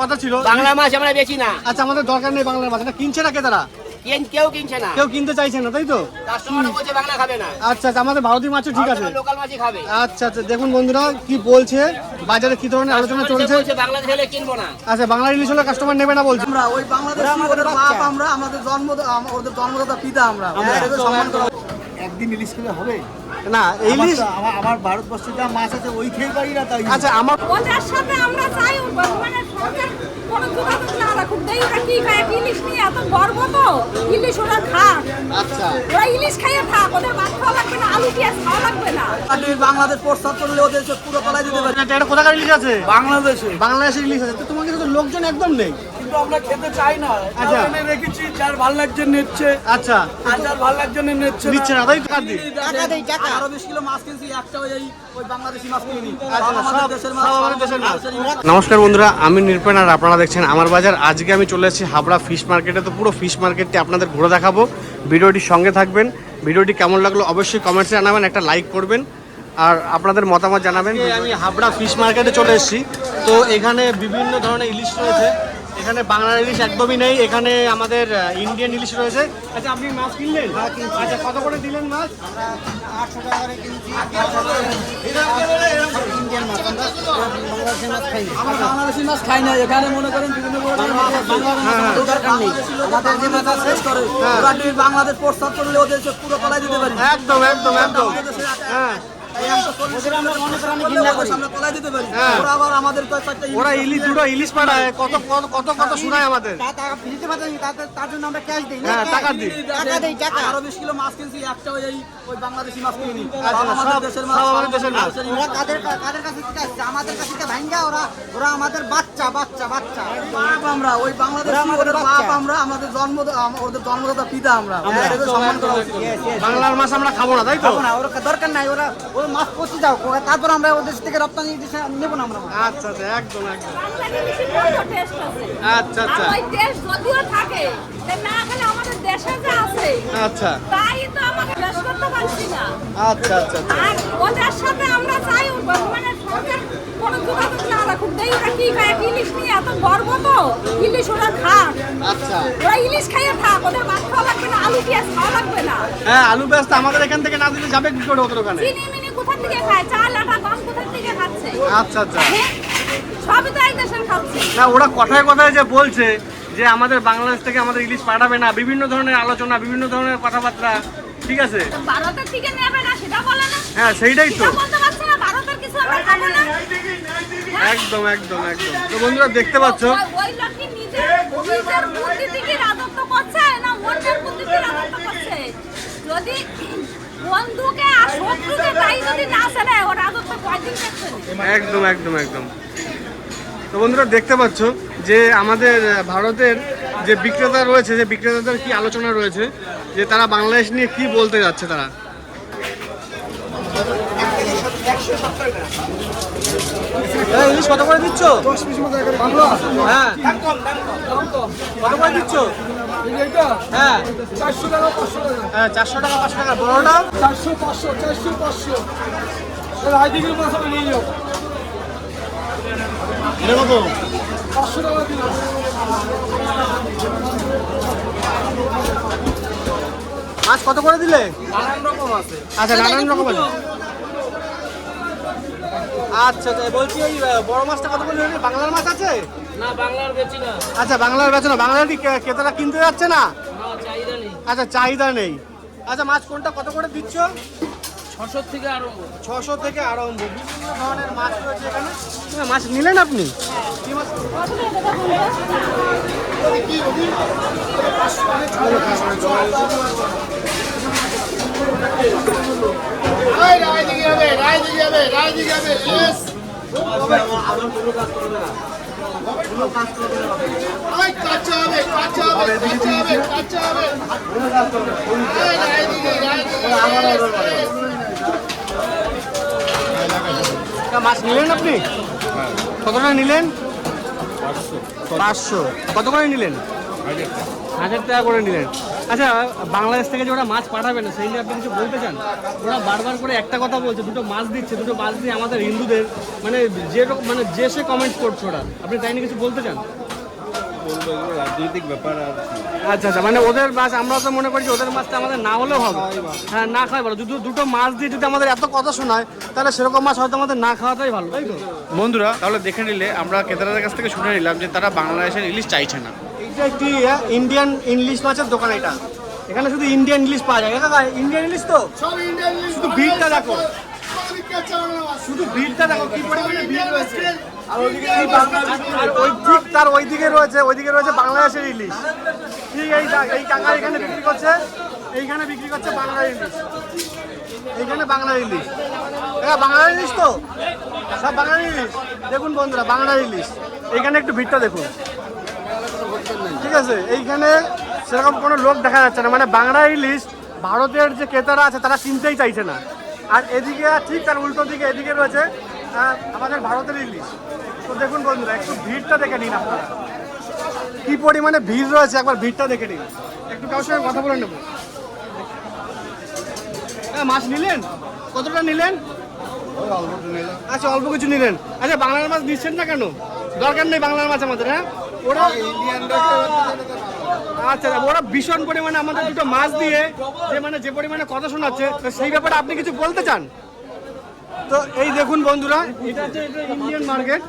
কথা ছিল বাংলা মাছ আমরা বেচি না। আচ্ছা আমাদের দরকার নেই বাংলার মাছ, এটা কিনছে না কে তারা? কেউ কিনছে না, কেউ কিনতে চাইছে না, তাই তো? কাস্টমার বলছে বাংলা খাবে না। আচ্ছা আচ্ছা, আমাদের ভারতীয় মাছও ঠিক আছে, লোকাল মাছই খাবে। আচ্ছা আচ্ছা, দেখুন বন্ধুরা কি বলছে, বাজারে কি ধরনের আলোচনা চলছে। বাংলাদেশ হলে কিনবো না। আচ্ছা বাংলা ইলিশ হলে কাস্টমার নেবে না বলছে। আমরা ওই বাংলাদেশি ওদের বাপ, আমরা আমাদের ওদের জন্মদাতা পিতা, আমরা এটাকে সম্মান করা। একদিন ইলিশ খেলে হবে না? ইলিশ আমার ভারতবর্ষে যা মাছ আছে ওই খেয়ে পারি না তাই। আচ্ছা আমার ওটার সাথে আমরা চাই মানে সরকার কোনো যোগাযোগ না রাখুক, দেই ওরা কি খায়, ইলিশ নিয়ে এত গর্ব তো, ইলিশ ওরা খাক। আচ্ছা ওরা ইলিশ খাইয়ে থাক, ওদের ভাত খাওয়া লাগবে না, আলু পেঁয়াজ খাওয়া লাগবে না। বাংলাদেশ প্রস্তাব করলে ওদের পুরো তলায় দিতে পারি। এটা কোথাকার ইলিশ আছে? বাংলাদেশে বাংলাদেশের ইলিশ আছে, তো তোমাকে তো লোকজন একদম নেই। কিন্তু আমরা খেতে চাই না, আচ্ছা। এনে রেখেছি, যার ভালো লাগছে নিচ্ছে, আচ্ছা আর যার ভালো লাগছে নিচ্ছে নিচ্ছে না, তাই তো? কার দিই? টাকা দেই, টাকা। আরো 20 কিলো মাছ কিনছি, একটা ওই বাংলাদেশি মাছ কিনি। নমস্কার বন্ধুরা, আমি নির্পেন আর আপনারা দেখছেন আমার বাজার। আজকে আমি চলে এসেছি হাবড়া ফিশ মার্কেটে। তো পুরো ফিশ মার্কেটটি আপনাদের ঘুরে দেখাবো, ভিডিওটির সঙ্গে থাকবেন। ভিডিওটি কেমন লাগলো অবশ্যই কমেন্টসে জানাবেন, একটা লাইক করবেন আর আপনাদের মতামত জানাবেন। আমি হাবড়া ফিশ মার্কেটে চলে এসেছি, তো এখানে বিভিন্ন ধরনের ইলিশ রয়েছে। এখানে বাংলা ইলিশ একদমই নেই, এখানে আমাদের ইন্ডিয়ান ইলিশ রয়েছে। আচ্ছা আপনি মাছ কিনলেন? আচ্ছা কত করে দিলেন মাছ? 800 টাকা করে কিনছি। ইন্ডিয়ান মাছ, আমরা বাংলাদেশি মাছ খাই না। এখানে মনে করেন বিভিন্ন দরকার নেই, আমাদের যে মাছ শেষ করে বাংলাদেশ প্রস্তাব করলে ওদের পুরো তলায় দিতে পারি। একদম একদম একদম, হ্যাঁ। ওরা ইলিশ দুটো ইলিশ পাঠায়, কত কত কত কত শোনায় আমাদের। তার জন্য আমরা ক্যাশ দিই, হ্যাঁ টাকা দিই, টাকা দেই, টাকা। আরো 20 কিলো মাছ কিনছি, একটা ওই বাংলাদেশি মাছ কিনি। আমাদের দেশের মাছ। ওরা কাদের কাছে থেকে আসছে, আমাদের কাছে থেকে ভাঙ্গা, ওরা আমাদের বাচ্চা বাচ্চা বাচ্চা বাপ, আমরা ওই বাংলাদেশি ওদের বাপ, আমরা আমাদের ওদের জন্মদাতা পিতা, আমরা এটাকে সম্মান করা উচিত। বাংলার মাছ আমরা খাবো না, তাই তো? না, ওর দরকার নাই, ওরা ওই মাছ পচে যাও, তারপর আমরা ওদের থেকে রপ্তানি নেবো না আমরা। আচ্ছা আচ্ছা, একদম একদম, বাংলা ইলিশের কোনো টেস্ট আছে। আচ্ছা আচ্ছা, আর ওই টেস্ট যদিও থাকে, তা না খেলে আমাদের দেশে যে আছে, আচ্ছা তাই তো আমাকে টেস্ট করতে পারছি না। আচ্ছা আচ্ছা, আর ওটার সাথে আমরা চাই মানে সরকার কোনো যোগাযোগ না রাখুক, দেই ওরা কি খায়, ইলিশ নিয়ে এত গর্ব তো, ইলিশ ওরা খাক। আচ্ছা ওরা ইলিশ খাইয়ে থাক, ওদের ভাত খাওয়া লাগবে না, আলু পেঁয়াজ খাওয়া লাগবে না। হ্যাঁ, আলু পেঁয়াজ তো আমাদের এখান থেকে না দিলে যাবে কি করে ওদের ওখানে? চিনি মিনি কোথা থেকে খায়, চাল আটা গম কোথা থেকে খাচ্ছে? আচ্ছা আচ্ছা, সবই তো এই দেশের খাচ্ছে। না ওরা কথায় কথায় যে বলছে যে আমাদের বাংলাদেশ থেকে আমাদের ইলিশ পাঠাবে না, বিভিন্ন ধরনের আলোচনা, বিভিন্ন ধরনের কথাবার্তা, ঠিক আছে? ভারতের থেকে নেবে না সেটা বলে না। হ্যাঁ সেইটাই তো, সেটা বলতে পারছে না, ভারতের কিছু আমরা খাবো না। একদম একদম একদম। তো বন্ধুরা দেখতে পাচ্ছ, ওই লোক কি নিজের বুদ্ধি থেকে রাজত্ব করছে না অন্যের বুদ্ধি থেকে রাজত্ব করছে? যদি বন্ধুকে আর শত্রুকে তাই যদি না চেনে, ও রাজত্ব কয়দিন করছে? একদম একদম একদম। তো বন্ধুরা দেখতে পাচ্ছ যে আমাদের ভারতের যে বিক্রেতা রয়েছে, যে বিক্রেতাদের কি আলোচনা রয়েছে, যে তারা বাংলাদেশ নিয়ে কি বলতে যাচ্ছে। তারা ইলিশ কত করে দিচ্ছ? 10 পিস মতো হ্যাঁ কত করে দিচ্ছ? হ্যাঁ 400 টাকা 500 টাকা। হ্যাঁ 400 টাকা 500 টাকা, বড়টা 400 500 400 500 রাইদিকের মাছ আমি নিয়ে যাও। এটা কত? 500 টাকা দিলাম। মাছ কত করে দিলে? নানান রকম আছে। আচ্ছা নানান রকম আছে। আচ্ছা আচ্ছা, বলছি এই বড় মাছটা কত করে নিলে? বাংলার মাছ আছে না, বাংলার বেচি না। আচ্ছা, বাংলার বেচো না? বাংলার কি ক্রেতারা কিনতে যাচ্ছে না? না, চাহিদা নেই। আচ্ছা চাহিদা নেই। আচ্ছা মাছ কোনটা কত করে দিচ্ছ? 600 থেকে আরম্ভ। 600 থেকে আরম্ভ, বিভিন্ন ধরনের মাছ রয়েছে এখানে। মাছ নিলেন আপনি? কি মাছ? মাছ নিলেন আপনি? কত টাকা নিলেন? 500। কত করে নিলেন? 1000 টাকা করে নিলেন। আচ্ছা, বাংলাদেশ থেকে যে ওরা মাছ পাঠাবে না সেই নিয়ে আপনি কিছু বলতে চান? ওরা বারবার করে একটা কথা বলছে, দুটো মাছ দিচ্ছে, দুটো মাছ দিয়ে আমাদের হিন্দুদের মানে মানে যে সে কমেন্ট করছে ওরা, আপনি তাই নিয়ে কিছু বলতে চান? রাজনৈতিক ব্যাপার আর আচ্ছা আচ্ছা, মানে ওদের মাছ আমরা তো মনে করি যে ওদের মাছটা আমাদের না হলেও হবে। হ্যাঁ, না খাওয়াই ভালো। দুটো মাছ দিয়ে যদি আমাদের এত কথা শোনায় তাহলে সেরকম মাছ হয়তো আমাদের না খাওয়াটাই ভালো, তাই তো? বন্ধুরা, তাহলে দেখে নিলে আমরা কেদারের কাছ থেকে শুনে নিলাম যে তারা বাংলাদেশের ইলিশ চাইছে না। এটা একটি ইন্ডিয়ান ইলিশ মাছের দোকান। এটা এখানে শুধু ইন্ডিয়ান ইলিশ পাওয়া যায়। এটা ইন্ডিয়ান ইলিশ তো? শুধু ভিড়টা দেখো, শুধু ভিড়টা দেখো কি পরিমাণে ভিড় রয়েছে। আর ওইদিকে রয়েছে বাংলাদেশের ইলিশ। ঠিক এই কাকা এখানে বিক্রি করছে, এইখানে বিক্রি করছে বাংলার ইলিশ। এইখানে বাংলার ইলিশ, বাংলার ইলিশ তো সব বাংলার ইলিশ। দেখুন বন্ধুরা, বাংলার ইলিশ। এইখানে একটু ভিড়টা দেখুন, ঠিক আছে? এইখানে সেরকম কোনো লোক দেখা যাচ্ছে না, মানে বাংলার ইলিশ ভারতের যে ক্রেতারা আছে তারা কিনতেই চাইছে না। আর এদিকে ঠিক তার উল্টো দিকে এদিকে রয়েছে আমাদের ভারতের ইলিশ। তো দেখুন বন্ধুরা, একটু ভিড়টা দেখে নিন আপনারা, কি পরিমাণে ভিড় রয়েছে, একবার ভিড়টা দেখে নিন। একটু কারোর সঙ্গে কথা বলে নেব। মাছ নিলেন? কতটা নিলেন? আচ্ছা, অল্প কিছু নিলেন। আচ্ছা, বাংলার মাছ নিচ্ছেন না কেন? দরকার নেই বাংলার মাছ আমাদের। হ্যাঁ, ওরা আচ্ছা, ওরা ভীষণ পরিমাণে আমাদের দুটো মাছ দিয়ে যে পরিমাণে কথা শোনাচ্ছে, তো সেই ব্যাপারে আপনি কিছু বলতে চান? তো এই দেখুন বন্ধুরা, এটা হচ্ছে ইন্ডিয়ান মার্কেট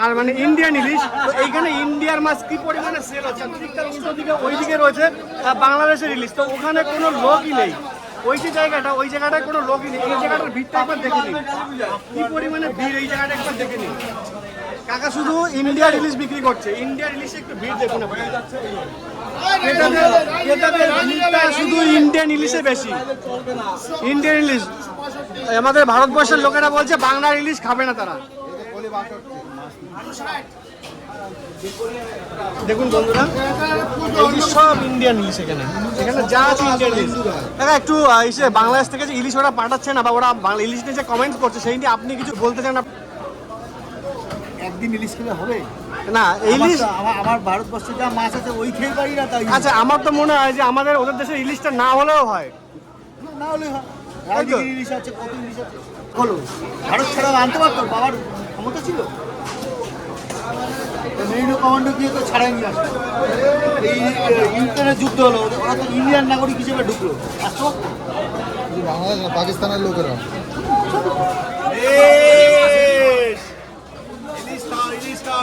আর মানে ইন্ডিয়ান ইলিশ। তো এইখানে ইন্ডিয়ার মাছ কি পরিমাণে সেল হচ্ছে, ঠিক তার উল্টো দিকে ওইদিকে রয়েছে বাংলাদেশের ইলিশ। তো ওখানে কোনো লোকই নেই, ওই জায়গাটায় কোনো লোকই নেই। এই জায়গাটার ভিড়টা একবার দেখে নিন, কি পরিমাণে ভিড় এই জায়গাটা একবার দেখে নিন। কাকা শুধু ইন্ডিয়ার ইলিশ বিক্রি করছে, ইন্ডিয়ার ইলিশে একটু ভিড় দেখুন আপনি। ক্রেতাদের ভিড়টা শুধু ইন্ডিয়ান ইলিশে বেশি। ইন্ডিয়ান ইলিশ, আমাদের ভারতবর্ষের লোকেরা বলছে বাংলার ইলিশ খাবে না তারা। দেখুন বন্ধুরা, সব ইন্ডিয়ান ইলিশ। এখানে যা আছে ইন্ডিয়ান ইলিশ। একটু বাংলাদেশ থেকে যে ইলিশ ওরা পাঠাচ্ছে না বা ওরা বাংলা ইলিশ নিয়ে যে কমেন্ট করছে সেই নিয়ে আপনি কিছু বলতে চান? একদিন ইলিশ খেলে হবে না? ইলিশ আমার ভারতবর্ষে যা মাছ আছে ওই খেয়ে পারি না তাই। আচ্ছা, আমার তো মনে হয় যে আমাদের ওদের দেশের ইলিশটা না হলেও হয়। না হলে হয়, ইলিশ আছে, কত ইলিশ আছে বলো। ভারত ছাড়া আনতে পারতো, বাবার ক্ষমতা ছিল। মেরিনো কমান্ডো গিয়ে তো ছাড়াই নিয়ে আসতো। এই ইউক্রেনের যুদ্ধ হলো, ওরা তো ইন্ডিয়ান নাগরিক হিসেবে ঢুকলো। আর সব বাংলাদেশ না পাকিস্তানের লোকেরা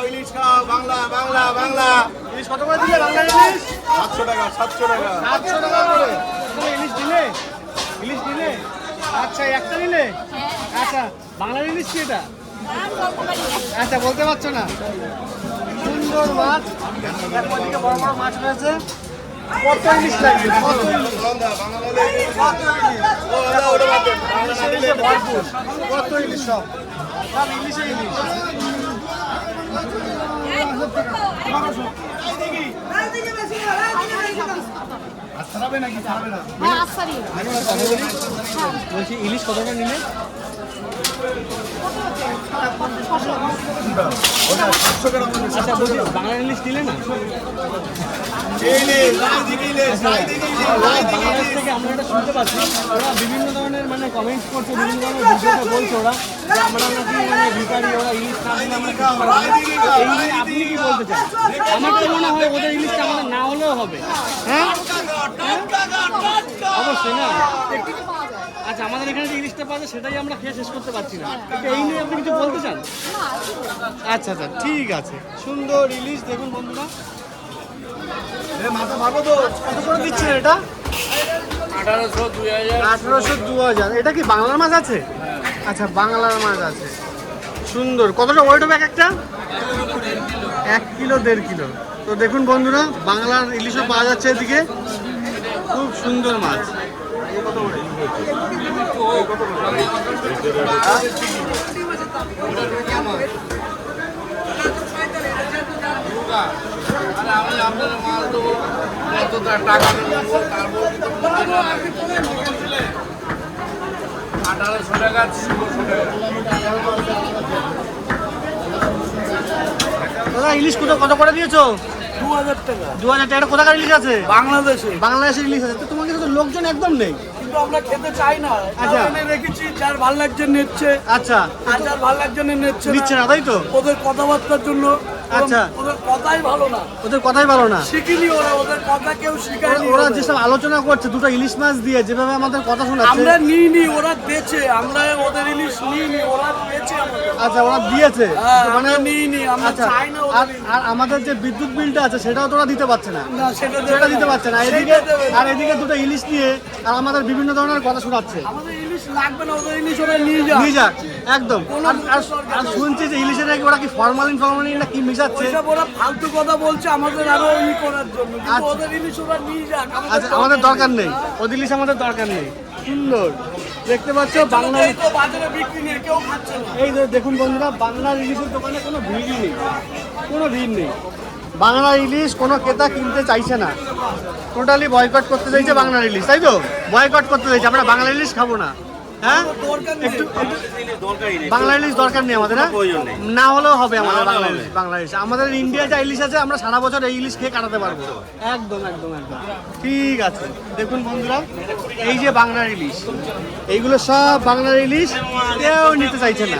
ইলিশ খাও, বাংলা বাংলা বাংলা। ইলিশ কত করে দিলে? বাংলা ইলিশ 700 টাকা 700 টাকা 700 টাকা করে। ইলিশ দিলে? আচ্ছা, একটা নিলে? আচ্ছা, বাংলার ইলিশ কি এটা? আচ্ছা, বলতে পারছো না? সুন্দর মাছ, একদিকে বড় বড় মাছ রয়েছে। কত ইলিশ লাগবে? কত ইলিশ? কত ইলিশ? সব ইলিশে ইলিশ। বলছি ইলিশ কতটা নিলে? আচ্ছা, বলছি বাংলার ইলিশ দিলে না? বাংলাদেশ থেকে আমরা এটা শুনতে পাচ্ছি, ওরা বিভিন্ন ধরনের মানে কমেন্টস করছে, বিভিন্ন ধরনের ভিডিওতে বলছে ওরা যে আমরা নাকি মানে ভিখারি, ওরা ইলিশ না দিলে আমরা কিছু পারবো না। এই নিয়ে আপনি কি বলতে চান? আমার তো মনে হয় ওদের ইলিশটা আমাদের না হলেও হবে। হ্যাঁ, অবশ্যই না। আচ্ছা, আমাদের এখানে যে ইলিশটা পাওয়া যায় সেটাই আমরা খেয়ে শেষ করতে পারছি না। এই নিয়ে আপনি কিছু বলতে চান? আচ্ছা আচ্ছা, ঠিক আছে। সুন্দর ইলিশ দেখুন বন্ধুরা। মাথা ভাবো তো, কত করে দিচ্ছেন এটা? 1800 2000 1800 2000। এটা কি বাংলার মাছ আছে? আচ্ছা, বাংলার মাছ আছে। সুন্দর। কতটা ওয়েট হবে একটা? 1 কিলো 1.5 কিলো। তো দেখুন বন্ধুরা, বাংলার ইলিশও পাওয়া যাচ্ছে এদিকে। খুব সুন্দর মাছ। আমি আপনার মাল দেবো, কত টাকা দেবো, তারপর 1800 টাকা 1600 টাকা। দাদা, ইলিশ কত করে দিয়েছো? 2000 টাকা 2000 টাকা। এটা কোথাকার ইলিশ আছে? বাংলাদেশে। বাংলাদেশের ইলিশ আছে। তো তোমার কাছে তো লোকজন একদম নেই। কিন্তু আমরা খেতে চাই না, আচ্ছা। এনে রেখেছি, যার ভালো লাগছে নিচ্ছে, আচ্ছা, আর যার ভালো লাগছে নিচ্ছে নিচ্ছে না, তাই তো? ওদের কথাবার্তার জন্য। আচ্ছা। ওদের কথাই ভালো না, ওদের কথাই ভালো না। শিখিনি ওরা, ওদের কথা কেউ শিখায়নি। ওরা যেসব আলোচনা করছে দুটো ইলিশ মাছ দিয়ে, যেভাবে আমাদের কথা শোনাচ্ছে। আমরা নিইনি, ওরা বেচে, আমরা ওদের ইলিশ নিইনি, ওরা বেচে আমাদের। আচ্ছা, ওরা দিয়েছে মানে নিইনি, আমরা আচ্ছা, চাই না আর ওদের আর আমাদের যে বিদ্যুৎ বিলটা আছে সেটাও তো ওরা দিতে পারছে না। না, সেটা সেটা দিতে পারছে না। এদিকে সেটা দেবে না। আর এদিকে দুটো ইলিশ নিয়ে আর আমাদের বিভিন্ন ধরনের কথা শোনাচ্ছে। আমাদের ইলিশ লাগবে না, ওদের ইলিশ ওরা নিয়ে যাক। নিয়ে যাক একদম। কোনো আর শুনছি যে ইলিশের নাকি ওরা কি ফরমালিন না কি মিশাচ্ছে। ওইসব ওরা ফালতু কথা বলছে আমাদের আরো করার জন্য, কিন্তু আচ্ছা। ওদের ইলিশ ওরা নিয়ে যাক। আচ্ছা, আমাদের দরকার নেই, ওদের ইলিশ আমাদের দরকার নেই। সুন্দর দেখতে পাচ্ছ বাংলা। এই তো বাজারে বিক্রি নেই, কেউ খাচ্ছে না। এই যে দেখুন বন্ধুরা, বাংলার ইলিশের দোকানে কোনো ভিড়ই নেই, কোনো ভিড় নেই। বাংলার ইলিশ কোনো ক্রেতা কিনতে চাইছে না, টোটালি বয়কট করতে চাইছে বাংলার ইলিশ, তাই তো? বয়কট করতে চাইছে, আমরা বাংলা ইলিশ খাবো না। হ্যাঁ, দরকার নেই। একটু বাংলা ইলিশ দরকার নেই আমাদের, না হলেও হবে আমাদের বাংলা ইলিশ। বাংলা ইলিশ আমাদের ইন্ডিয়া যা ইলিশ আছে, আমরা সারা বছর এই ইলিশ খেয়ে কাটাতে পারবো। একদম একদম একদম ঠিক আছে। দেখুন বন্ধুরা, এই যে বাংলার ইলিশ, এইগুলো সব বাংলার ইলিশ, কেউ নিতে চাইছে না।